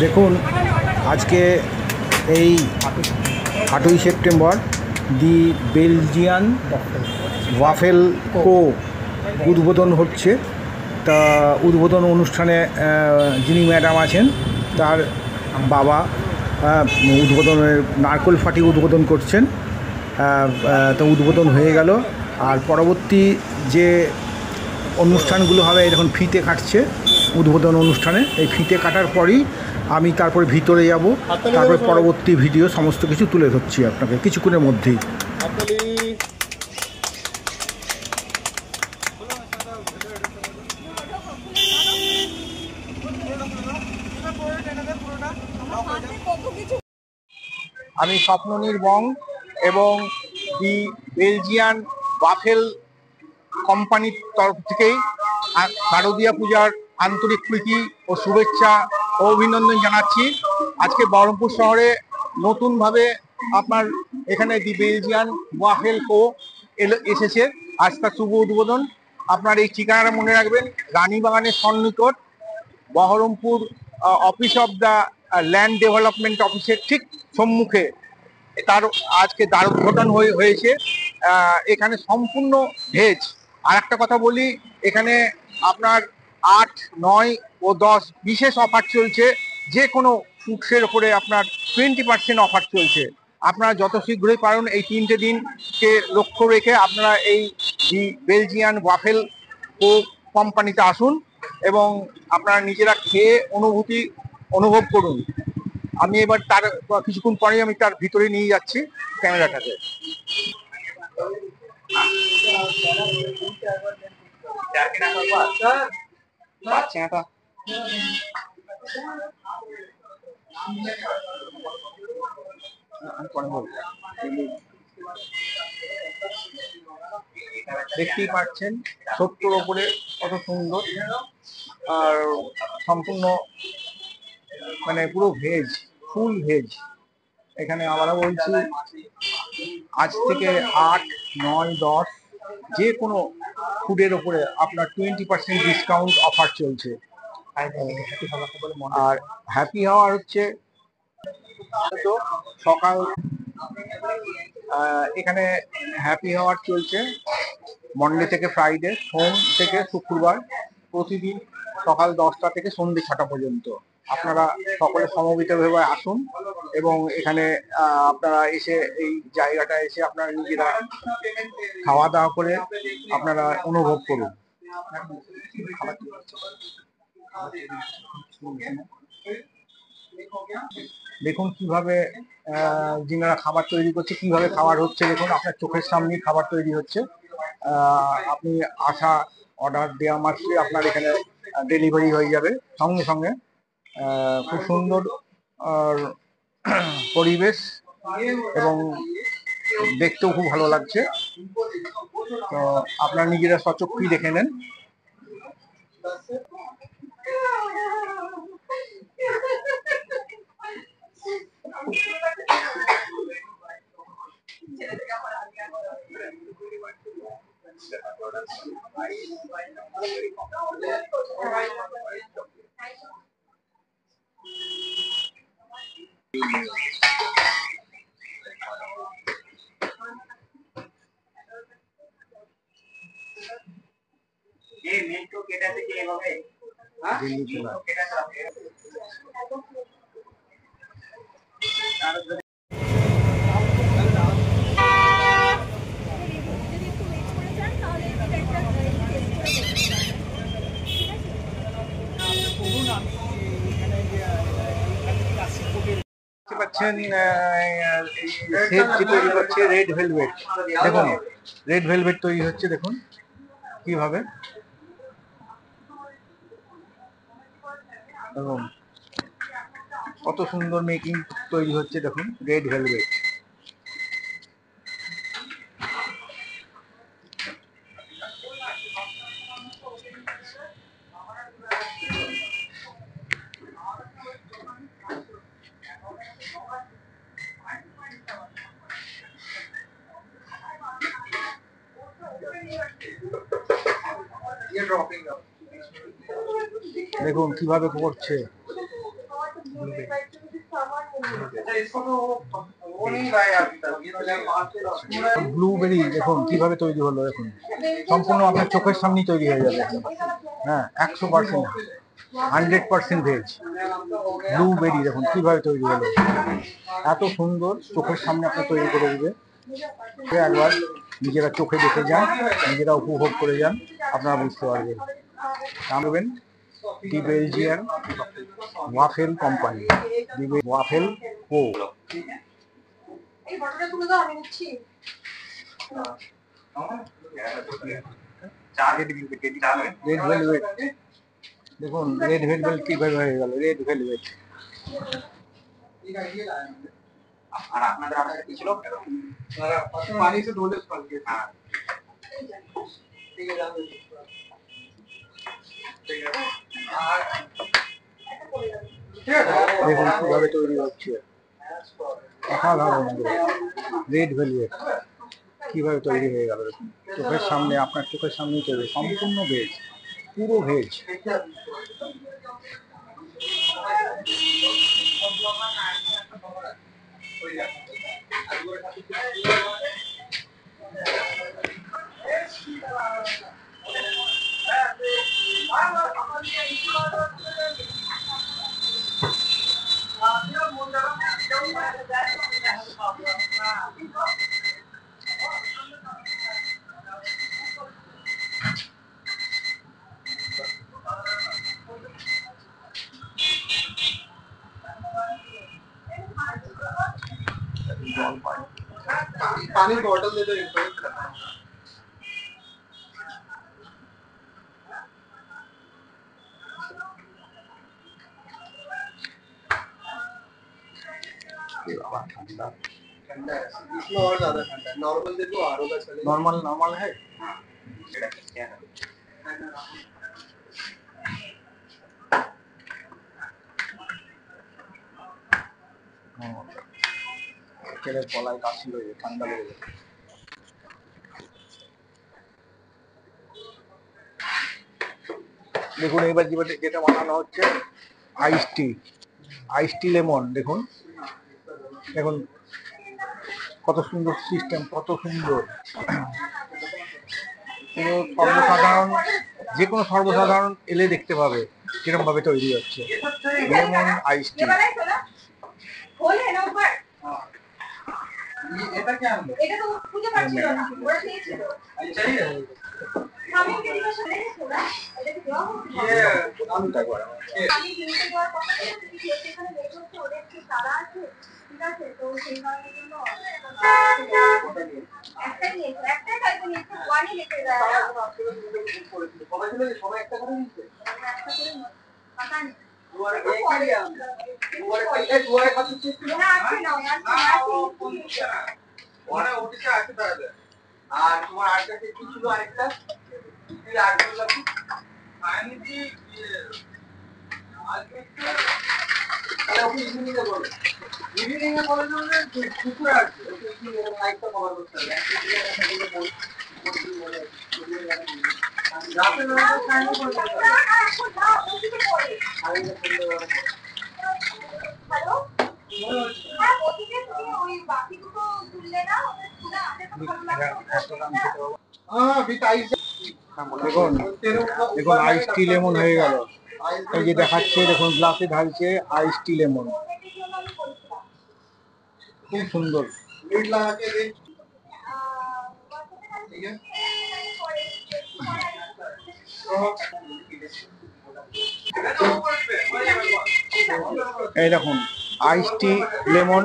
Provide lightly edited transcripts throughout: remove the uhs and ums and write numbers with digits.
দেখুন আজকে এই 8ই সেপ্টেম্বর দি বেলজিয়ান ওয়াফেল কো উদ্বোধন হচ্ছে। তা উদ্বোধন অনুষ্ঠানে যিনি ম্যাডাম আছেন তার বাবা উদ্বোধনের নারকেল ফাটিয়ে উদ্বোধন করছেন। তো উদ্বোধন হয়ে গেল, আর পরবর্তী যে অনুষ্ঠানগুলো হবে এখন ফিতে কাটছে উদ্বোধন অনুষ্ঠানে। এই ফিতে কাটার পরই আমি তারপরে ভিতরে যাব, তারপরে পরবর্তী ভিডিও সমস্ত কিছু তুলে ধরছি আপনাকে কিছুক্ষণের মধ্যেই। আমি স্বপ্ননির্বং এবং দি বেলজিয়ান ওয়াফেল কোম্পানির তরফ থেকেই শারদীয়া পূজার আন্তরিক প্রীতি ও শুভেচ্ছা ও অভিনন্দন জানাচ্ছি। আজকে বহরমপুর শহরে নতুনভাবে আপনার এখানে দি বেলজিয়ান ওয়াফেল কো এসেছে। আজ তার শুভ উদ্বোধন। আপনার এই ঠিকানাটা মনে রাখবেন, রানীবাগানের সন্নিকট Baharampur office of the land development অফিসের ঠিক সম্মুখে তার আজকে দ্বার উদ্ঘাটন হয়েছে। এখানে সম্পূর্ণ ভেজ। আর একটা কথা বলি, এখানে আপনার 8, 9 ও 10 বিশেষ অফার চলছে। যে কোনো ফুডসের ওপরে আপনার 20% অফার চলছে। আপনারা যত শীঘ্রই পারেন এই 3টে দিনকে লক্ষ্য রেখে আপনারা এই বেলজিয়ান ওয়াফেল কোম্পানিতে আসুন এবং আপনারা নিজেরা খেয়ে অনুভব করুন। আমি এবার তার কিছুক্ষণ পরেই আমি তার ভিতরে নিয়ে যাচ্ছি ক্যামেরাটাকে। দেখতেই পাচ্ছেন 70 ওপরে কত সুন্দর, আর সম্পূর্ণ মানে পুরো ভেজ, ফুল ভেজ। এখানে আমরা বলছি আজ থেকে 8, 9, 10 যে কোনো ফুডের ওপরে আপনার 20% ডিসকাউন্ট অফার চলছে। আর হ্যাপি হাওয়ার হচ্ছে সকাল এখানে হ্যাপি হাওয়ার চলছে মন্ডে থেকে ফ্রাইডে, সোম থেকে শুক্রবার, প্রতিদিন সকাল 10টা থেকে সন্ধ্যে 6টা পর্যন্ত। আপনারা সকলে সমবেতভাবে আসুন এবং এখানে আপনারা এসে এই জায়গাটা এসে আপনারা নিজেরা খাওয়া দাওয়া করে আপনারা অনুভব করুন। দেখুন কিভাবে যিনারা খাবার তৈরি করছে, কিভাবে খাবার হচ্ছে। দেখুন আপনার চোখের সামনেই খাবার তৈরি হচ্ছে। আপনি অর্ডার দেওয়া মাত্রই আপনার এখানে ডেলিভারি হয়ে যাবে সঙ্গে সঙ্গে। খুব সুন্দর পরিবেশ এবং দেখতেও খুব ভালো লাগছে। তো আপনারা নিজেরা সচক্ষেই দেখে নেন। পাচ্ছেন তৈরি হচ্ছে রেড ভেলভেট। দেখুন রেড ভেলভেট তৈরি হচ্ছে, দেখুন কিভাবে। দেখুন কত সুন্দর মেকিং তৈরি হচ্ছে, দেখুন রেড ভেলভেট। দেখুন কিভাবে করছে। ব্লুবেরি দেখুন কিভাবে তৈরি হলো, দেখুন সম্পূর্ণ আপনার চোখের সামনেই তৈরি হয়ে যাবে। হ্যাঁ, 100%, 100% ভেজ। ব্লুবেরি দেখুন কিভাবে তৈরি হলো, এত সুন্দর, চোখের সামনে আপনার তৈরি করে দিবে। একবার নিজেরা চোখে দেখে যান, নিজেরা উপভোগ করে যান, আপনারা বুঝতে পারবেন। জানবেন দি বেলজিয়ান ওয়াফেল কোম্পানি, দি ওয়াফেল ও। রেড ভেলভেট দেখুন, রেড ভেলভেট কিভাবে হয়ে গেল, রেড ভেলভেট। আর আপনাদের আগে কি ছিল? পানি से ढोले फल के। हाँ ठीक है, जाओ। দেখুন কিভাবে তৈরি হচ্ছে, অসাধারণ। রেড ভেলভেট কিভাবে তৈরি হয়ে গেল দেখুন, চোখের সামনে, আপনার চোখের সামনেই তৈরি, সম্পূর্ণ ভেজ, পুরো ভেজ। पानी बॉटल दे दो, ठंडा ठंडा है इसमें, और ज्यादा ठंडा है। नॉर्मल देखो, आरओ का चलेगा। नॉर्मल नॉर्मल है। ছেলের গলায় কাশি হয়ে ঠান্ডা লেগে যায়। দেখুন এবার যেটা বানানো হচ্ছে আইস টি, আইস টি লেমন। দেখুন দেখুন কত সুন্দর সিস্টেম, কত সুন্দর। সর্বসাধারণ, যে কোনো সর্বসাধারণ এলে দেখতে পাবে কিরকম ভাবে তৈরি হচ্ছে লেমন আইস টি। এটা क्या है? এটা তো খুঁজে পাচ্ছিল না, ওরা দিয়েছিল। আচ্ছা এই আমি কি দিবস দেখেছো না? এটা কি দেওয়া হবে? আমি দেখব। আমি কিনতে যাওয়ার কথা ছিল, তুমি সেখানে দেখছো ওদের কি তারা আছে, ঠিক আছে? তো সেই কারণের জন্য একটা নিয়ে একটা টাইপের নিয়ে ওয়ানই লিখে দেয়। সবাই ছিল, সবাই একটা করে নিচ্ছে, একটা করে পাতা নেই। দুয়ারে এক কি আছে? দুয়ারে কত ছিল? না আছে না, আছে না। ওরা ওটিতে আছে তাহলে। আর তোমার আরেকটা কি ছিল, আরেকটা কি আরেকটা লাগবে? আমি কি আজকে তাহলে ওকে ইভিনিং এ বলো, ইভিনিং এ বলে দিলে কুকুর আসবে, ওকে ইভিনিং এর লাইটটা কভার করতে হবে। রাতে না টাইম করে দাও, ওদিকে পড়ে হ্যালো। হ্যাঁ, ওদিকে তুমি ওই বাকি দুটো তুললে না, ওদের তুলে আনতে তো ভালো লাগবে। দেখুন দেখুন আইস টি লেমন হয়ে গেল। এই যে দেখাচ্ছে, দেখুন গ্লাসে ঢালছে আইস টি লেমন, খুব সুন্দর। এই দেখুন আইস টি লেমন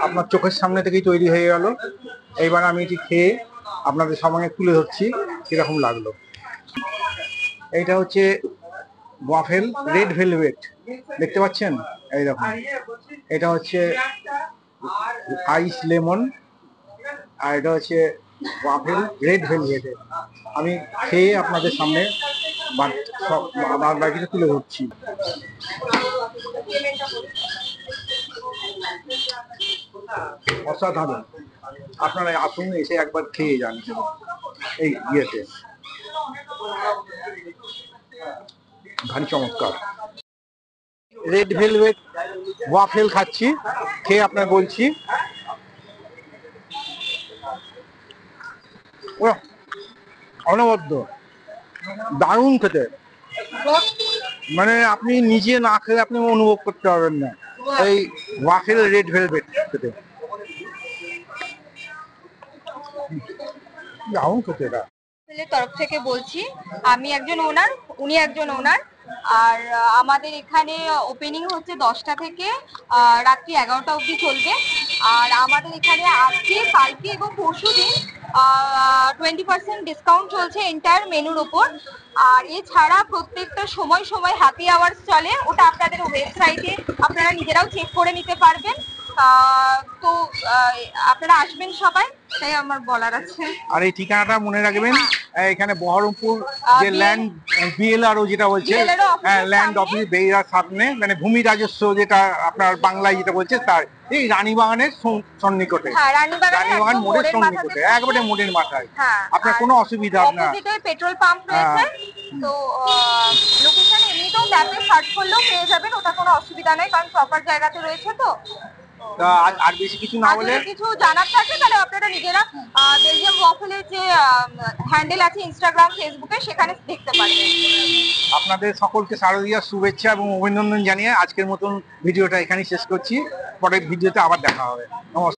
আপনার চোখের সামনে থেকেই তৈরি হয়ে গেল। এইবার আমি এটি খেয়ে আপনাদের সামনে তুলে ধরছি কিরকম লাগলো। এইটা হচ্ছে ওয়াফেল রেড ভেলভেট, দেখতে পাচ্ছেন? এই দেখুন এটা হচ্ছে আইস লেমন, আর এটা হচ্ছে ওয়াফেল রেড ভেলভেট। আমি খেয়ে আপনাদের সামনে বাকিটা তুলে ধরছি। অসাধারণ, আপনারা আসুন, এসে একবার খেয়ে যান এই ইয়েতে, ভারী চমৎকার। রেড ভেলভেট ওয়াফেল খাচ্ছি, খেয়ে আপনার বলছি। অনবদ্য, দারুণ খেতে। মানে আপনি নিজে না খেলে আপনি অনুভব করতে পারবেন না এই ওয়াফেল রেড ভেলভেট খেতে। দারুণ খেতে এটা। তরফ থেকে বলছি, আমি একজন ওনার, উনি একজন ওনার। আর আমাদের এখানে ওপেনিং হচ্ছে 10টা থেকে রাত্রি 11টা অবধি চলবে। আর আমাদের এখানে আজকে, কালকে এবং পরশু দিন 20% ডিসকাউন্ট চলছে এন্টায়ার মেনুর ওপর। আর এছাড়া প্রত্যেকটা সময় সময় হ্যাপি আওয়ার্স চলে, ওটা আপনাদের ওয়েবসাইটে আপনারা নিজেরাও চেক করে নিতে পারবেন। তো আপনারা আসবেন সবাই, তাই আমার বলার আছে। আর এই ঠিকানাটা মনে রাখবেন, এখানে বহরমপুর যে ল্যান্ড বিএলআরও যেটা বলছে, হ্যাঁ ল্যান্ড অফিস বেরিয়ার সামনে, মানে ভূমি রাজস্ব যেটা আপনার বাংলায় যেটা বলছে তার এই রানীবাগানের সন্নিকটে, রানীবাগান মোড়ের সন্নিকটে, একবারে মোড়ের মাথায়। আপনার কোনো অসুবিধা না, পেট্রোল পাম্প রয়েছে। তো লোকেশন এমনিতেও ম্যাপে সার্চ করলেও পেয়ে যাবেন, ওটা কোনো অসুবিধা নেই, কারণ প্রপার জায়গাতে রয়েছে। তো আর বেশি কিছু না বলে, কিছু জানার থাকে তাহলে আপনারা নিজেরা বেলজিয়াম ওয়াফেলের যে হ্যান্ডেল আছে ইনস্টাগ্রাম ফেসবুকে, সেখানে দেখতে পারবেন। আপনাদের সকলকে শারদীয়ার শুভেচ্ছা এবং অভিনন্দন জানিয়ে আজকের মতন ভিডিওটা এখানেই শেষ করছি। পরের ভিডিওতে আবার দেখা হবে। নমস্কার।